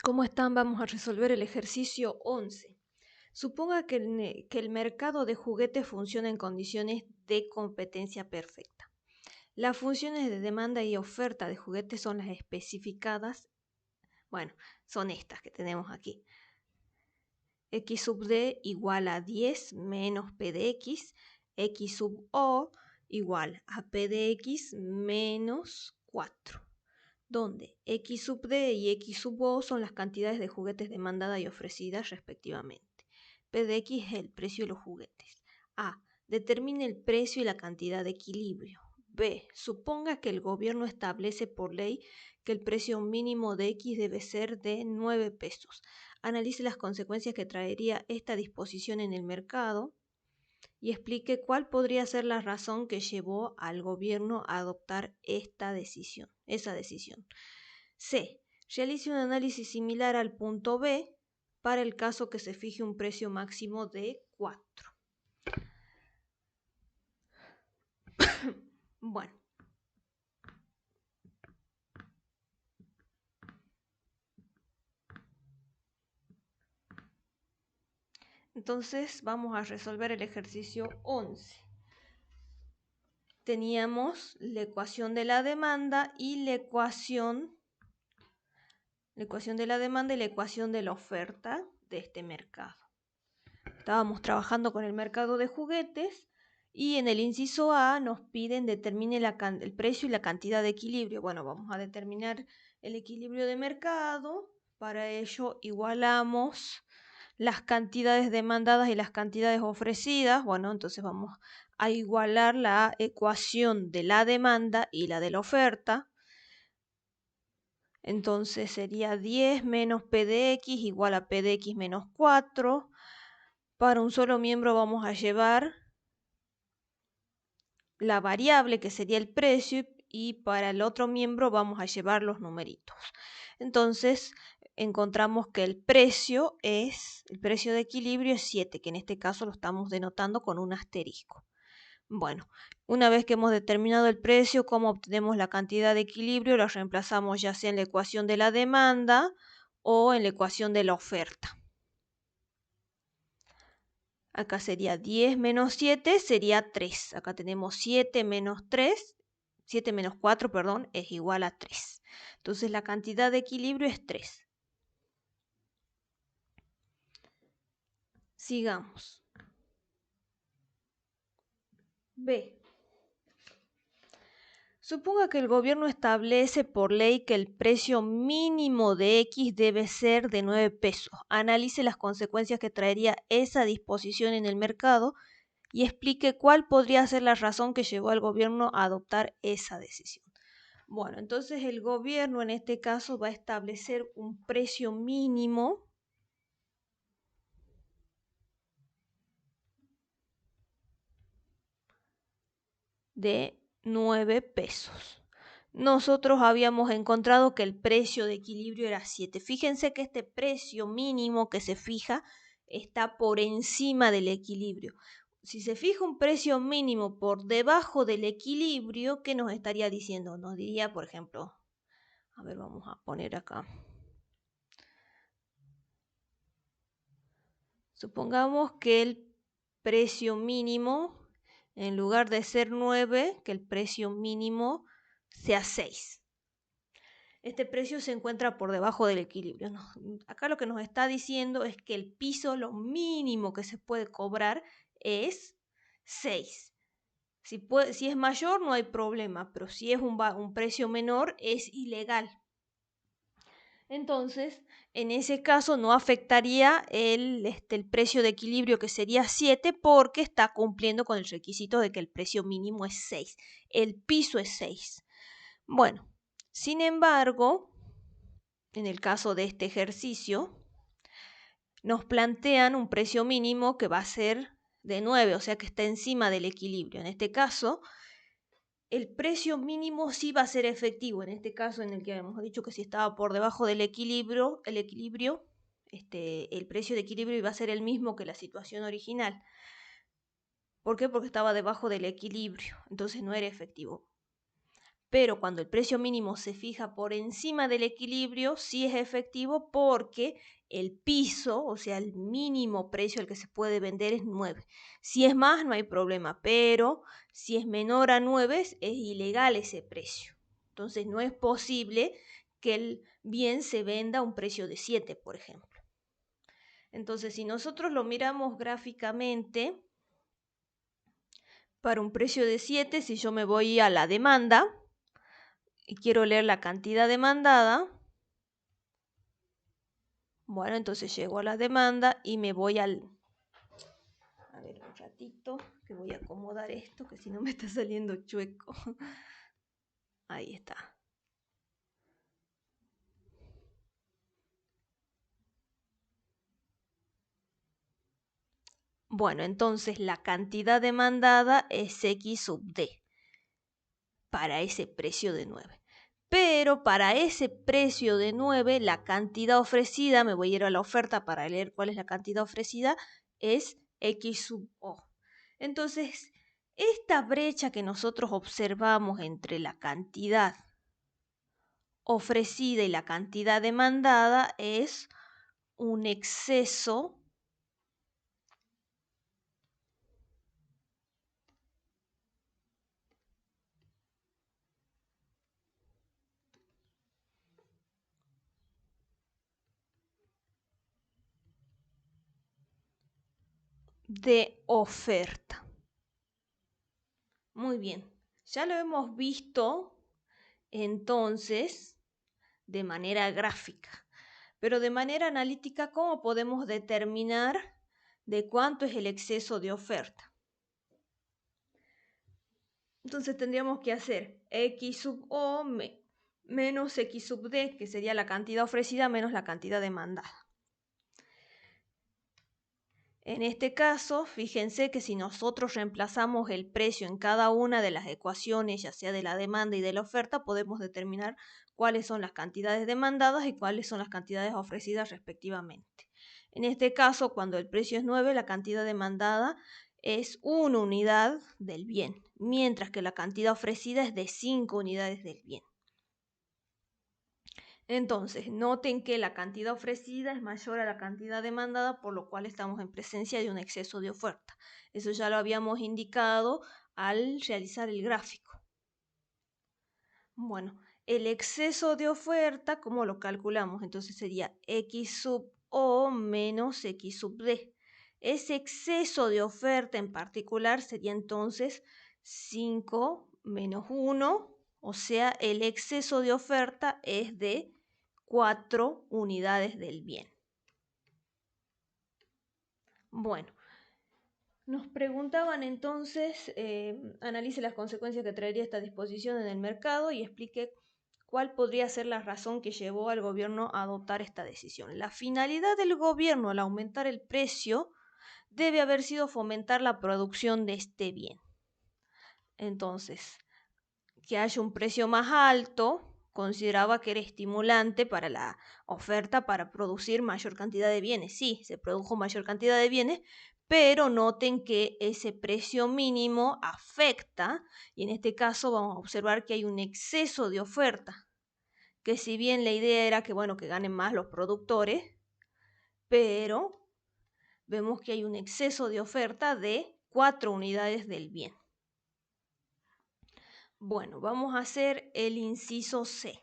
¿Cómo están? Vamos a resolver el ejercicio 11. Suponga que el mercado de juguetes funciona en condiciones de competencia perfecta. Las funciones de demanda y oferta de juguetes son las especificadas. Bueno, son estas que tenemos aquí. X sub D igual a 10 menos P de X. X sub O igual a P de X menos 4. Donde X sub D y X sub O son las cantidades de juguetes demandadas y ofrecidas respectivamente. P de X es el precio de los juguetes. A. Determine el precio y la cantidad de equilibrio. B. Suponga que el gobierno establece por ley que el precio mínimo de X debe ser de 9 pesos. Analice las consecuencias que traería esta disposición en el mercado y explique cuál podría ser la razón que llevó al gobierno a adoptar esa decisión. C. Realice un análisis similar al punto B para el caso que se fije un precio máximo de 4. Bueno. Entonces vamos a resolver el ejercicio 11. Teníamos la ecuación de la demanda y la ecuación de la demanda y la ecuación de la oferta de este mercado. Estábamos trabajando con el mercado de juguetes y en el inciso A nos piden determine el precio y la cantidad de equilibrio. Bueno, vamos a determinar el equilibrio de mercado. Para ello igualamos las cantidades demandadas y las cantidades ofrecidas. Bueno, entonces vamos a igualar la ecuación de la demanda y la de la oferta. Entonces sería 10 menos P de X igual a P de X menos 4. Para un solo miembro vamos a llevar la variable que sería el precio y para el otro miembro vamos a llevar los numeritos. Entonces encontramos que el precio de equilibrio es 7, que en este caso lo estamos denotando con un asterisco. Bueno, una vez que hemos determinado el precio, cómo obtenemos la cantidad de equilibrio, la reemplazamos ya sea en la ecuación de la demanda o en la ecuación de la oferta. Acá sería 10 menos 7, sería 3. Acá tenemos 7 menos 4, perdón, es igual a 3. Entonces la cantidad de equilibrio es 3. Sigamos. B. Suponga que el gobierno establece por ley que el precio mínimo de X debe ser de 9 pesos. Analice las consecuencias que traería esa disposición en el mercado y explique cuál podría ser la razón que llevó al gobierno a adoptar esa decisión. Bueno, entonces el gobierno en este caso va a establecer un precio mínimo de 9 pesos. Nosotros habíamos encontrado que el precio de equilibrio era 7. Fíjense que este precio mínimo que se fija está por encima del equilibrio. Si se fija un precio mínimo por debajo del equilibrio, ¿qué nos estaría diciendo? Nos diría, por ejemplo, a ver, vamos a poner acá. Supongamos que el precio mínimo, en lugar de ser 9, que el precio mínimo sea 6. Este precio se encuentra por debajo del equilibrio. No, acá lo que nos está diciendo es que el piso, lo mínimo que se puede cobrar es 6. Si es mayor no hay problema, pero si es un precio menor es ilegal. Entonces, en ese caso no afectaría el precio de equilibrio que sería 7 porque está cumpliendo con el requisito de que el precio mínimo es 6. El piso es 6. Bueno, sin embargo, en el caso de este ejercicio, nos plantean un precio mínimo que va a ser de 9, o sea que está encima del equilibrio. En este caso, el precio mínimo sí va a ser efectivo. En este caso en el que hemos dicho que si estaba por debajo del equilibrio, el precio de equilibrio iba a ser el mismo que la situación original. ¿Por qué? Porque estaba debajo del equilibrio, entonces no era efectivo. pero cuando el precio mínimo se fija por encima del equilibrio, sí es efectivo porque el piso, o sea, el mínimo precio al que se puede vender es 9. Si es más, no hay problema, pero si es menor a 9, es ilegal ese precio. Entonces, no es posible que el bien se venda a un precio de 7, por ejemplo. Entonces, si nosotros lo miramos gráficamente, para un precio de 7, si yo me voy a la demanda y quiero leer la cantidad demandada, bueno, entonces llego a la demanda y me voy al... A ver, un ratito, que voy a acomodar esto, que si no me está saliendo chueco. Ahí está. Bueno, entonces la cantidad demandada es X sub D para ese precio de 9. Pero para ese precio de 9, la cantidad ofrecida, me voy a ir a la oferta para leer cuál es la cantidad ofrecida, es X sub O. Entonces, esta brecha que nosotros observamos entre la cantidad ofrecida y la cantidad demandada es un exceso de oferta. Muy bien, ya lo hemos visto entonces de manera gráfica, pero de manera analítica, ¿cómo podemos determinar de cuánto es el exceso de oferta? Entonces tendríamos que hacer X sub O menos X sub D, que sería la cantidad ofrecida menos la cantidad demandada. En este caso, fíjense que si nosotros reemplazamos el precio en cada una de las ecuaciones, ya sea de la demanda y de la oferta, podemos determinar cuáles son las cantidades demandadas y cuáles son las cantidades ofrecidas respectivamente. En este caso, cuando el precio es 9, la cantidad demandada es 1 unidad del bien, mientras que la cantidad ofrecida es de 5 unidades del bien. Entonces, noten que la cantidad ofrecida es mayor a la cantidad demandada, por lo cual estamos en presencia de un exceso de oferta. Eso ya lo habíamos indicado al realizar el gráfico. Bueno, el exceso de oferta, ¿cómo lo calculamos? Entonces sería X sub O menos X sub D. Ese exceso de oferta en particular sería entonces 5 menos 1, o sea, el exceso de oferta es de 4 unidades del bien. Bueno, nos preguntaban entonces, analice las consecuencias que traería esta disposición en el mercado y explique cuál podría ser la razón que llevó al gobierno a adoptar esta decisión. La finalidad del gobierno al aumentar el precio debe haber sido fomentar la producción de este bien. Entonces, que haya un precio más alto, consideraba que era estimulante para la oferta para producir mayor cantidad de bienes. Sí, se produjo mayor cantidad de bienes, pero noten que ese precio mínimo afecta, y en este caso vamos a observar que hay un exceso de oferta, que si bien la idea era que, bueno, que ganen más los productores, pero vemos que hay un exceso de oferta de 4 unidades del bien. Bueno, vamos a hacer el inciso C.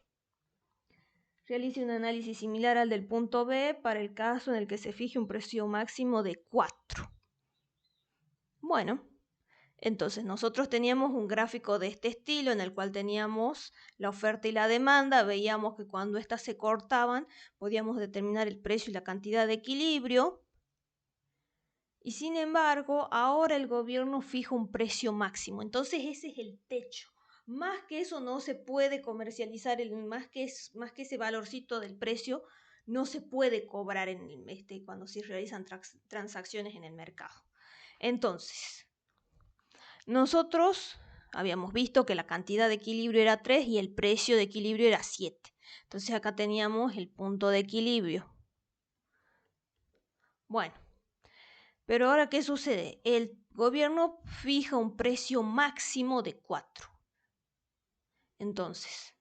Realice un análisis similar al del punto B para el caso en el que se fije un precio máximo de 4. Bueno, entonces nosotros teníamos un gráfico de este estilo en el cual teníamos la oferta y la demanda. Veíamos que cuando éstas se cortaban podíamos determinar el precio y la cantidad de equilibrio. Y sin embargo, ahora el gobierno fija un precio máximo. Entonces ese es el techo. Más que eso no se puede comercializar, más que ese valorcito del precio, no se puede cobrar cuando se realizan transacciones en el mercado. Entonces, nosotros habíamos visto que la cantidad de equilibrio era 3 y el precio de equilibrio era 7. Entonces acá teníamos el punto de equilibrio. Bueno, pero ahora, ¿qué sucede? El gobierno fija un precio máximo de 4. Entonces,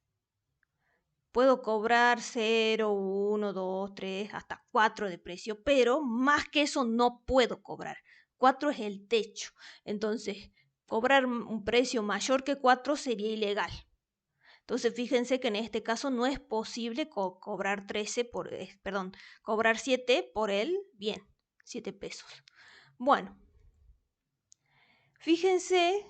puedo cobrar 0, 1, 2, 3, hasta 4 de precio, pero más que eso no puedo cobrar. 4 es el techo. Entonces, cobrar un precio mayor que 4 sería ilegal. Entonces, fíjense que en este caso no es posible cobrar 7 por el bien, 7 pesos. Bueno, fíjense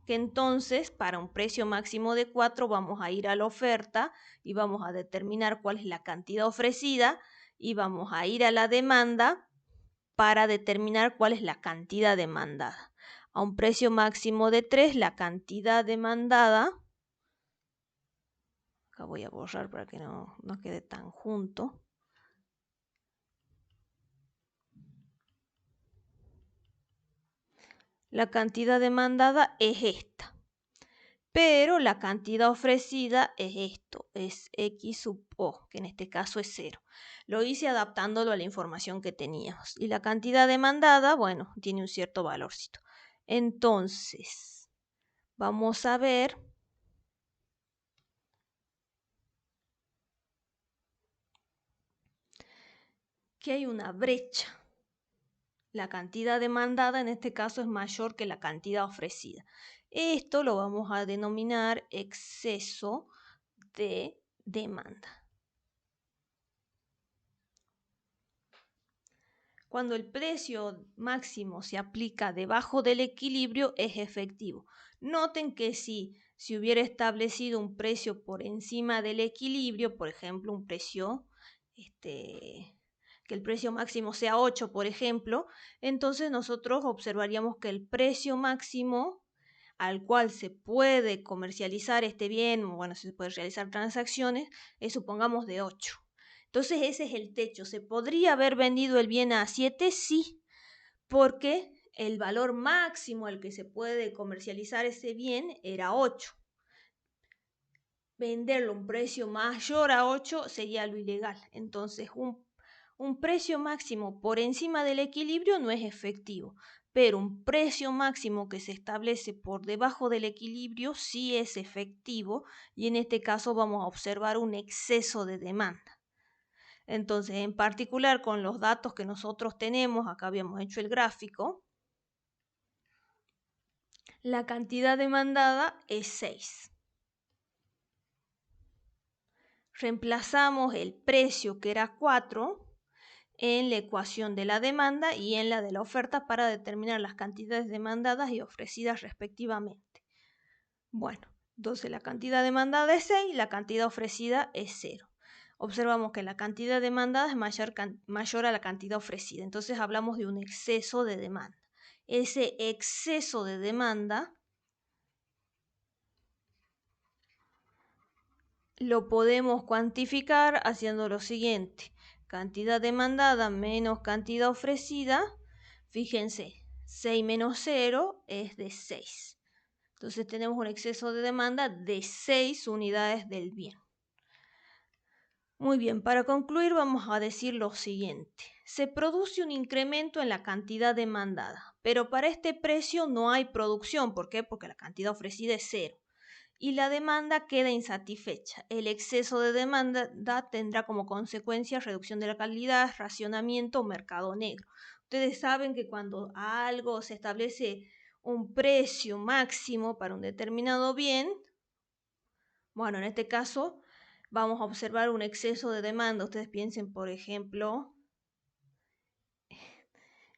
que entonces para un precio máximo de 4 vamos a ir a la oferta y vamos a determinar cuál es la cantidad ofrecida y vamos a ir a la demanda para determinar cuál es la cantidad demandada. A un precio máximo de 3, la cantidad demandada, acá voy a borrar para que no quede tan junto. La cantidad demandada es esta. Pero la cantidad ofrecida es esto, es X sub O, que en este caso es 0. Lo hice adaptándolo a la información que teníamos. Y la cantidad demandada, bueno, tiene un cierto valorcito. Entonces, vamos a ver que hay una brecha. La cantidad demandada en este caso es mayor que la cantidad ofrecida. Esto lo vamos a denominar exceso de demanda. Cuando el precio máximo se aplica debajo del equilibrio es efectivo. Noten que si hubiera establecido un precio por encima del equilibrio, por ejemplo, un precio, que el precio máximo sea 8, por ejemplo, entonces nosotros observaríamos que el precio máximo al cual se puede comercializar este bien, bueno, se puede realizar transacciones, es supongamos de 8. Entonces ese es el techo. ¿Se podría haber vendido el bien a 7? Sí, porque el valor máximo al que se puede comercializar ese bien era 8. Venderlo a un precio mayor a 8 sería lo ilegal. Entonces un precio máximo por encima del equilibrio no es efectivo, pero un precio máximo que se establece por debajo del equilibrio sí es efectivo y en este caso vamos a observar un exceso de demanda. Entonces, en particular con los datos que nosotros tenemos, acá habíamos hecho el gráfico, la cantidad demandada es 6. Reemplazamos el precio que era 4 en la ecuación de la demanda y en la de la oferta para determinar las cantidades demandadas y ofrecidas respectivamente. Bueno, entonces la cantidad demandada es 6 y la cantidad ofrecida es 0. Observamos que la cantidad demandada es mayor a la cantidad ofrecida. Entonces hablamos de un exceso de demanda. Ese exceso de demanda lo podemos cuantificar haciendo lo siguiente. Cantidad demandada menos cantidad ofrecida. Fíjense, 6 menos 0 es de 6. Entonces tenemos un exceso de demanda de 6 unidades del bien. Muy bien, para concluir vamos a decir lo siguiente. Se produce un incremento en la cantidad demandada, pero para este precio no hay producción. ¿Por qué? Porque la cantidad ofrecida es 0 y la demanda queda insatisfecha. El exceso de demanda tendrá como consecuencia reducción de la calidad, racionamiento o mercado negro. Ustedes saben que cuando a algo se establece un precio máximo para un determinado bien, bueno, en este caso vamos a observar un exceso de demanda. Ustedes piensen, por ejemplo,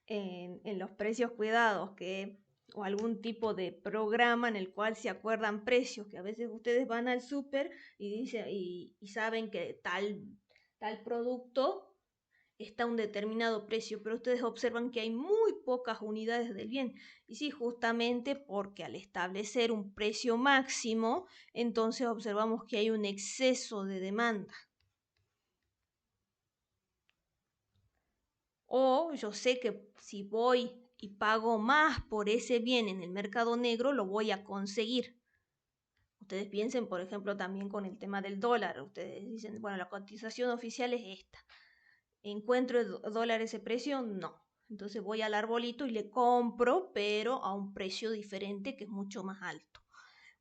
en los precios cuidados o algún tipo de programa en el cual se acuerdan precios, que a veces ustedes van al súper y saben que tal producto está a un determinado precio, pero ustedes observan que hay muy pocas unidades del bien. Y sí, justamente porque al establecer un precio máximo, entonces observamos que hay un exceso de demanda. O yo sé que si voy y pago más por ese bien en el mercado negro, lo voy a conseguir. Ustedes piensen, por ejemplo, también con el tema del dólar. Ustedes dicen, bueno, la cotización oficial es esta. ¿Encuentro el dólar ese precio? No. Entonces voy al arbolito y le compro, pero a un precio diferente que es mucho más alto.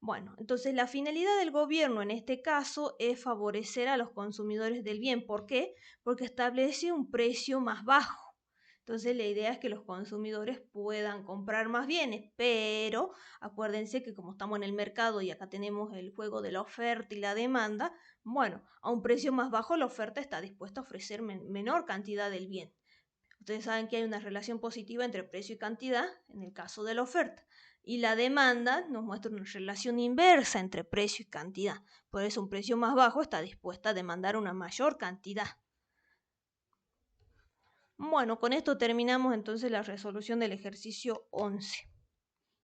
Bueno, entonces la finalidad del gobierno en este caso es favorecer a los consumidores del bien. ¿Por qué? Porque establece un precio más bajo. Entonces la idea es que los consumidores puedan comprar más bienes, pero acuérdense que como estamos en el mercado y acá tenemos el juego de la oferta y la demanda, bueno, a un precio más bajo la oferta está dispuesta a ofrecer menor cantidad del bien. Ustedes saben que hay una relación positiva entre precio y cantidad en el caso de la oferta. Y la demanda nos muestra una relación inversa entre precio y cantidad. Por eso un precio más bajo está dispuesta a demandar una mayor cantidad. Bueno, con esto terminamos entonces la resolución del ejercicio 11.